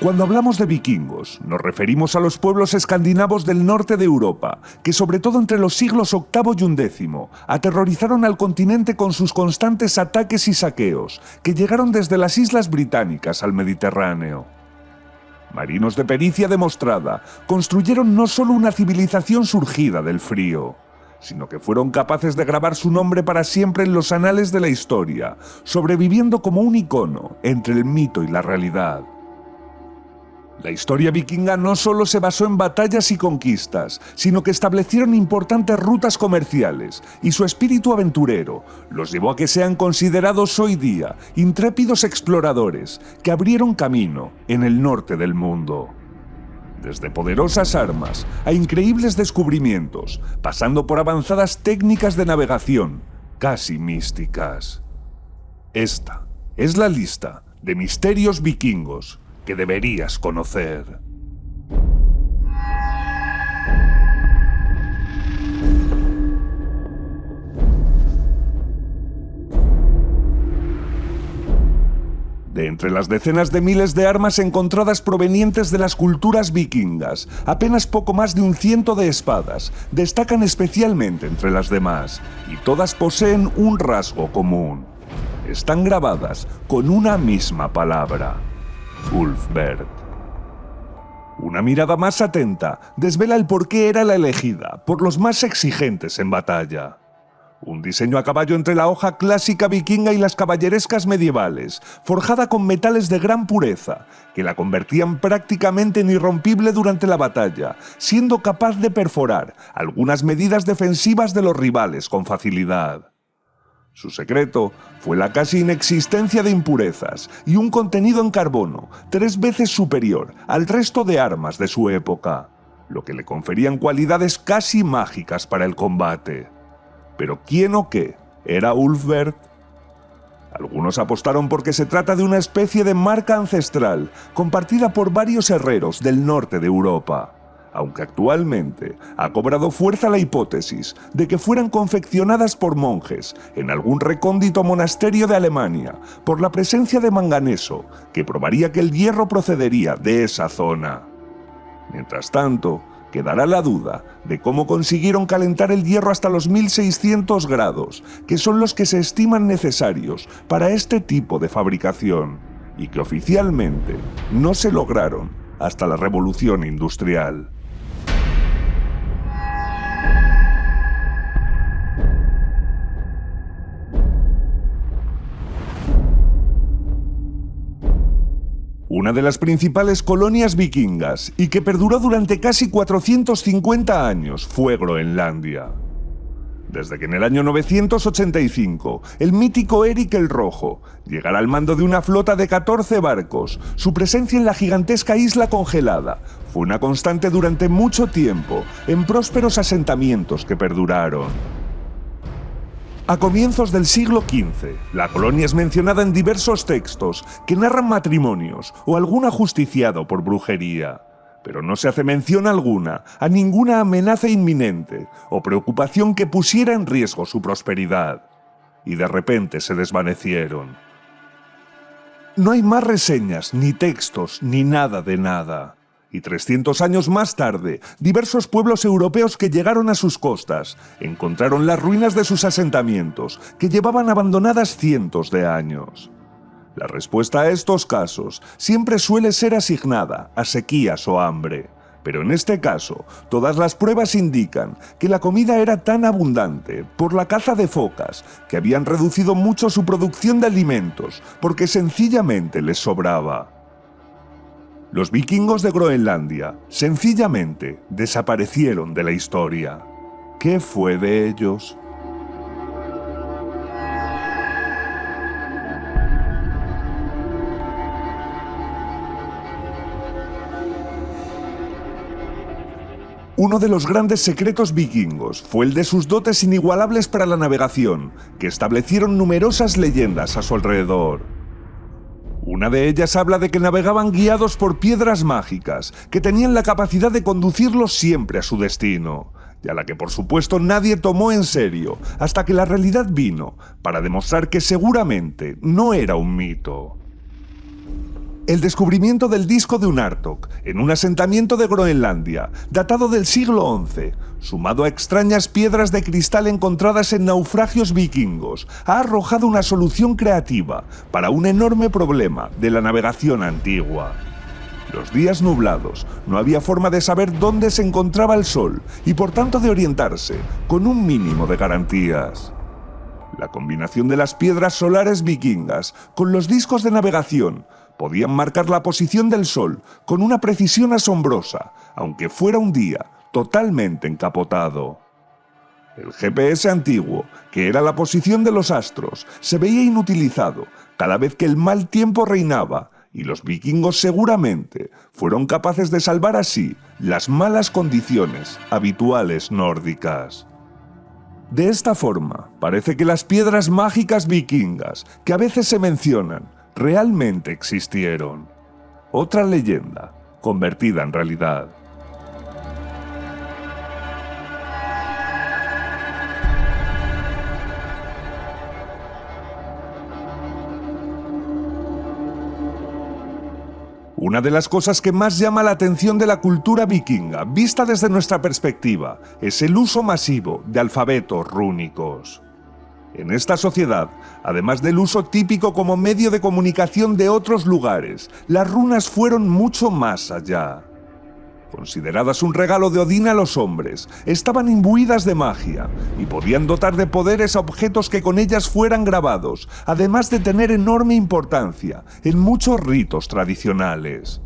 Cuando hablamos de vikingos, nos referimos a los pueblos escandinavos del norte de Europa, que sobre todo entre los siglos VIII y XI, aterrorizaron al continente con sus constantes ataques y saqueos, que llegaron desde las islas británicas al Mediterráneo. Marinos de pericia demostrada, construyeron no solo una civilización surgida del frío, sino que fueron capaces de grabar su nombre para siempre en los anales de la historia, sobreviviendo como un icono entre el mito y la realidad. La historia vikinga no solo se basó en batallas y conquistas, sino que establecieron importantes rutas comerciales, y su espíritu aventurero los llevó a que sean considerados hoy día intrépidos exploradores que abrieron camino en el norte del mundo. Desde poderosas armas a increíbles descubrimientos, pasando por avanzadas técnicas de navegación, casi místicas. Esta es la lista de misterios vikingos que deberías conocer. De entre las decenas de miles de armas encontradas provenientes de las culturas vikingas, apenas poco más de 100 de espadas destacan especialmente entre las demás, y todas poseen un rasgo común. Están grabadas con una misma palabra: Ulfberht. Una mirada más atenta desvela el por qué era la elegida por los más exigentes en batalla. Un diseño a caballo entre la hoja clásica vikinga y las caballerescas medievales, forjada con metales de gran pureza, que la convertían prácticamente en irrompible durante la batalla, siendo capaz de perforar algunas medidas defensivas de los rivales con facilidad. Su secreto fue la casi inexistencia de impurezas y un contenido en carbono 3 veces superior al resto de armas de su época, lo que le conferían cualidades casi mágicas para el combate. ¿Pero quién o qué era Ulfberht? Algunos apostaron porque se trata de una especie de marca ancestral compartida por varios herreros del norte de Europa, aunque actualmente ha cobrado fuerza la hipótesis de que fueran confeccionadas por monjes en algún recóndito monasterio de Alemania por la presencia de manganeso, que probaría que el hierro procedería de esa zona. Mientras tanto, quedará la duda de cómo consiguieron calentar el hierro hasta los 1600 grados, que son los que se estiman necesarios para este tipo de fabricación, y que oficialmente no se lograron hasta la Revolución Industrial. Una de las principales colonias vikingas y que perduró durante casi 450 años fue Groenlandia. Desde que en el año 985 el mítico Erik el Rojo llegara al mando de una flota de 14 barcos, su presencia en la gigantesca isla congelada fue una constante durante mucho tiempo en prósperos asentamientos que perduraron. A comienzos del siglo XV, la colonia es mencionada en diversos textos que narran matrimonios o algún ajusticiado por brujería, pero no se hace mención alguna a ninguna amenaza inminente o preocupación que pusiera en riesgo su prosperidad, y de repente se desvanecieron. No hay más reseñas, ni textos, ni nada de nada. Y 300 años más tarde, diversos pueblos europeos que llegaron a sus costas encontraron las ruinas de sus asentamientos, que llevaban abandonadas cientos de años. La respuesta a estos casos siempre suele ser asignada a sequías o hambre, pero en este caso, todas las pruebas indican que la comida era tan abundante por la caza de focas que habían reducido mucho su producción de alimentos porque sencillamente les sobraba. Los vikingos de Groenlandia sencillamente desaparecieron de la historia. ¿Qué fue de ellos? Uno de los grandes secretos vikingos fue el de sus dotes inigualables para la navegación, que establecieron numerosas leyendas a su alrededor. Una de ellas habla de que navegaban guiados por piedras mágicas, que tenían la capacidad de conducirlos siempre a su destino, y a la que por supuesto nadie tomó en serio, hasta que la realidad vino para demostrar que seguramente no era un mito. El descubrimiento del disco de Unartok en un asentamiento de Groenlandia, datado del siglo XI, sumado a extrañas piedras de cristal encontradas en naufragios vikingos, ha arrojado una solución creativa para un enorme problema de la navegación antigua. Los días nublados, no había forma de saber dónde se encontraba el sol y por tanto de orientarse con un mínimo de garantías. La combinación de las piedras solares vikingas con los discos de navegación podían marcar la posición del sol con una precisión asombrosa, aunque fuera un día totalmente encapotado. El GPS antiguo, que era la posición de los astros, se veía inutilizado cada vez que el mal tiempo reinaba, y los vikingos seguramente fueron capaces de salvar así las malas condiciones habituales nórdicas. De esta forma, parece que las piedras mágicas vikingas, que a veces se mencionan, realmente existieron. Otra leyenda, convertida en realidad. Una de las cosas que más llama la atención de la cultura vikinga, vista desde nuestra perspectiva, es el uso masivo de alfabetos rúnicos. En esta sociedad, además del uso típico como medio de comunicación de otros lugares, las runas fueron mucho más allá. Consideradas un regalo de Odín a los hombres, estaban imbuidas de magia y podían dotar de poderes a objetos que con ellas fueran grabados, además de tener enorme importancia en muchos ritos tradicionales.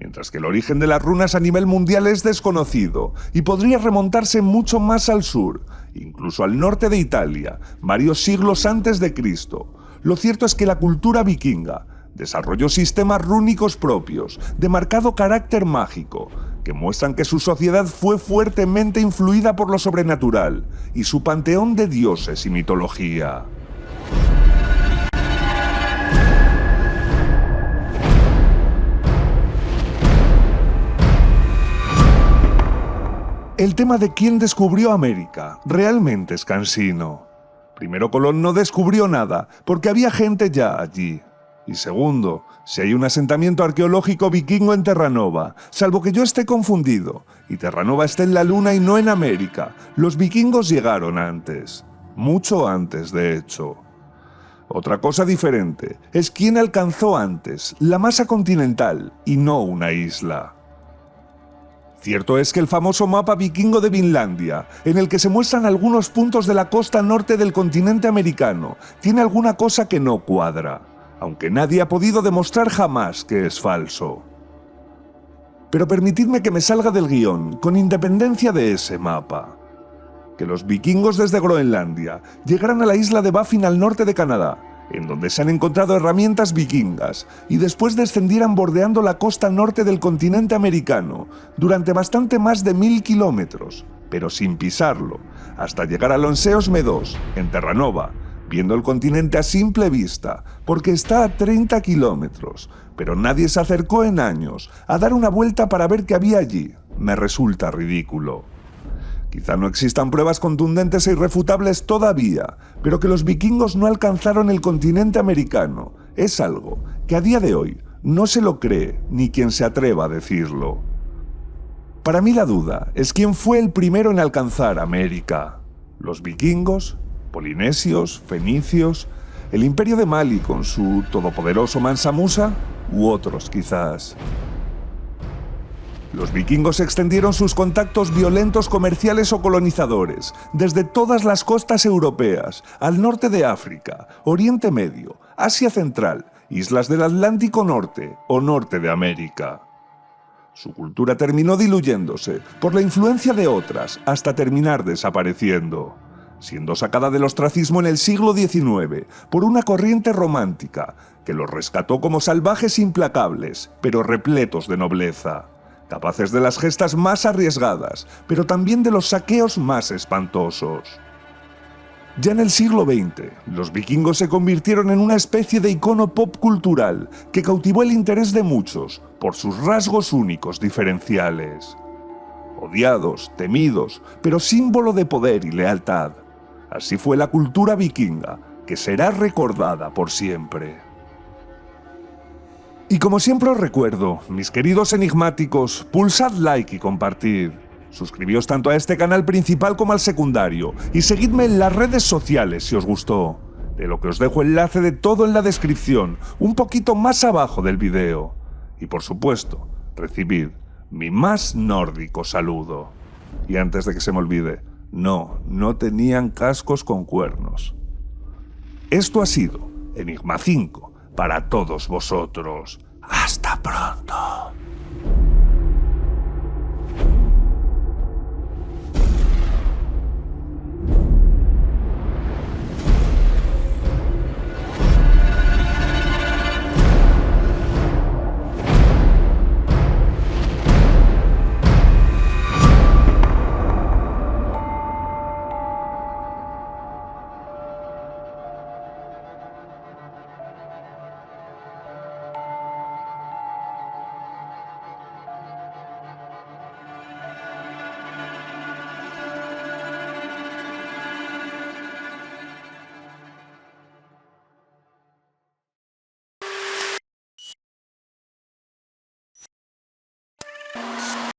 Mientras que el origen de las runas a nivel mundial es desconocido y podría remontarse mucho más al sur, incluso al norte de Italia, varios siglos antes de Cristo, lo cierto es que la cultura vikinga desarrolló sistemas rúnicos propios, de marcado carácter mágico, que muestran que su sociedad fue fuertemente influida por lo sobrenatural y su panteón de dioses y mitología. El tema de quién descubrió América realmente es cansino. Primero, Colón no descubrió nada, porque había gente ya allí. Y segundo, si hay un asentamiento arqueológico vikingo en Terranova, salvo que yo esté confundido, y Terranova esté en la Luna y no en América, los vikingos llegaron antes. Mucho antes, de hecho. Otra cosa diferente es quién alcanzó antes la masa continental y no una isla. Cierto es que el famoso mapa vikingo de Vinlandia, en el que se muestran algunos puntos de la costa norte del continente americano, tiene alguna cosa que no cuadra, aunque nadie ha podido demostrar jamás que es falso. Pero permitidme que me salga del guión, con independencia de ese mapa. Que los vikingos desde Groenlandia llegaran a la isla de Baffin al norte de Canadá, en donde se han encontrado herramientas vikingas, y después descendieran bordeando la costa norte del continente americano durante bastante más de 1000 kilómetros, pero sin pisarlo, hasta llegar a Lonseos Meadows, en Terranova, viendo el continente a simple vista, porque está a 30 kilómetros, pero nadie se acercó en años a dar una vuelta para ver qué había allí, me resulta ridículo. Quizá no existan pruebas contundentes e irrefutables todavía, pero que los vikingos no alcanzaron el continente americano es algo que a día de hoy no se lo cree ni quien se atreva a decirlo. Para mí la duda es quién fue el primero en alcanzar América. ¿Los vikingos? ¿Polinesios? ¿Fenicios? ¿El imperio de Mali con su todopoderoso Mansa Musa? ¿U otros quizás? Los vikingos extendieron sus contactos violentos comerciales o colonizadores desde todas las costas europeas, al norte de África, Oriente Medio, Asia Central, islas del Atlántico Norte o norte de América. Su cultura terminó diluyéndose por la influencia de otras hasta terminar desapareciendo, siendo sacada del ostracismo en el siglo XIX por una corriente romántica que los rescató como salvajes implacables, pero repletos de nobleza, capaces de las gestas más arriesgadas, pero también de los saqueos más espantosos. Ya en el siglo XX, los vikingos se convirtieron en una especie de icono pop cultural que cautivó el interés de muchos por sus rasgos únicos diferenciales. Odiados, temidos, pero símbolo de poder y lealtad. Así fue la cultura vikinga, que será recordada por siempre. Y como siempre os recuerdo, mis queridos enigmáticos, pulsad like y compartid. Suscribíos tanto a este canal principal como al secundario y seguidme en las redes sociales si os gustó. De lo que os dejo enlace de todo en la descripción, un poquito más abajo del video. Y por supuesto, recibid mi más nórdico saludo. Y antes de que se me olvide, no tenían cascos con cuernos. Esto ha sido Enigma 5 para todos vosotros. ¡Hasta pronto!